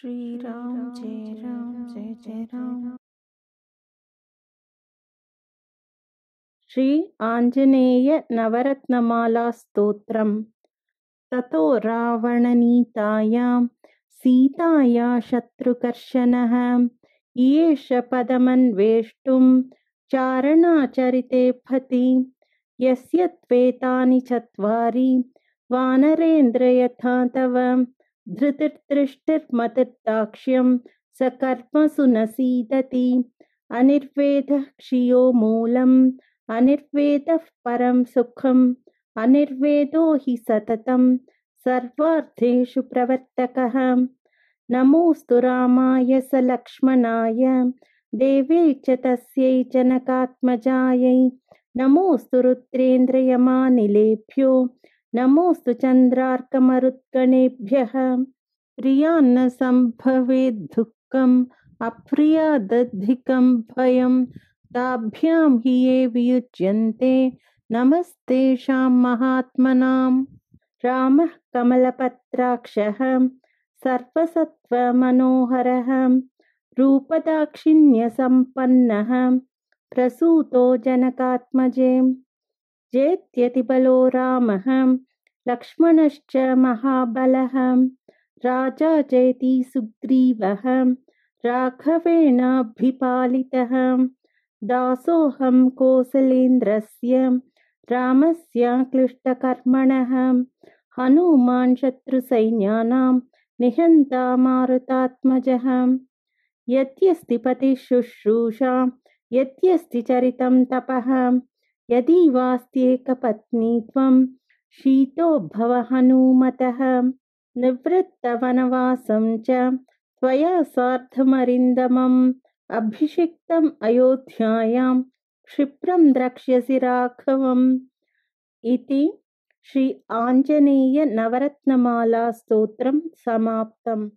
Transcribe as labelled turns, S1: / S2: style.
S1: श्री राम जय जय राम। श्री आंजनेय नवरत्नमाला स्तोत्रम्। ततो रावणनीतायां सीताया शत्रुकर्षणः ईश पदमन्वेष्टुं चारणाचरिते फति। यस्य त्वेतानि चत्वारि वानरेन्द्र यथा तव धृतिर्दृष्टिर्मतिर्दाक्ष्यं सकर्मसु न सीदति। अनिर्वेदः क्षियो मूलम् अनिर्वेदः परं सुखम् अनिर्वेदो हि सततं सर्वार्थेषु प्रवर्तकः। नमोऽस्तु रामाय स लक्ष्मणाय देव्यै च तस्यै जनकात्मजायै। नमोऽस्तु रुद्रेन्द्रयमानिलेभ्यो नमोऽस्तु चन्द्रार्कमरुद्गणेभ्यः। प्रियान्न सम्भवेद्दुःखम् अप्रियादधिकं भयं ताभ्यां हि ये वियुज्यन्ते नमस्तेषां महात्मनाम्। रामः कमलपत्राक्षः सर्वसत्त्वमनोहरः रूपदाक्षिण्यसम्पन्नः प्रसूतो जनकात्मजे। जेत्यतिबलो रामः लक्ष्मणश्च महाबलः राजा जयति सुग्रीवः राघवेणाभिपालितः। दासोऽहं कौसलेन्द्रस्य रामस्य क्लिष्टकर्मणः हनूमान् शत्रुसैन्यानां निहन्ता मारुतात्मजः। यद्यस्ति पतिः शुश्रूषा यद्यस्ति चरितं तपः यदि वास्त्येकपत्नीत्वं शीतो भव हनूमतः। निवृत्तवनवासं च त्वया सार्धमरिन्दमम् अभिषिक्तम् अयोध्यायां क्षिप्रं द्रक्ष्यसि राघवम्। इति श्री आंजनेय नवरत्नमाला स्तोत्रं समाप्तम्।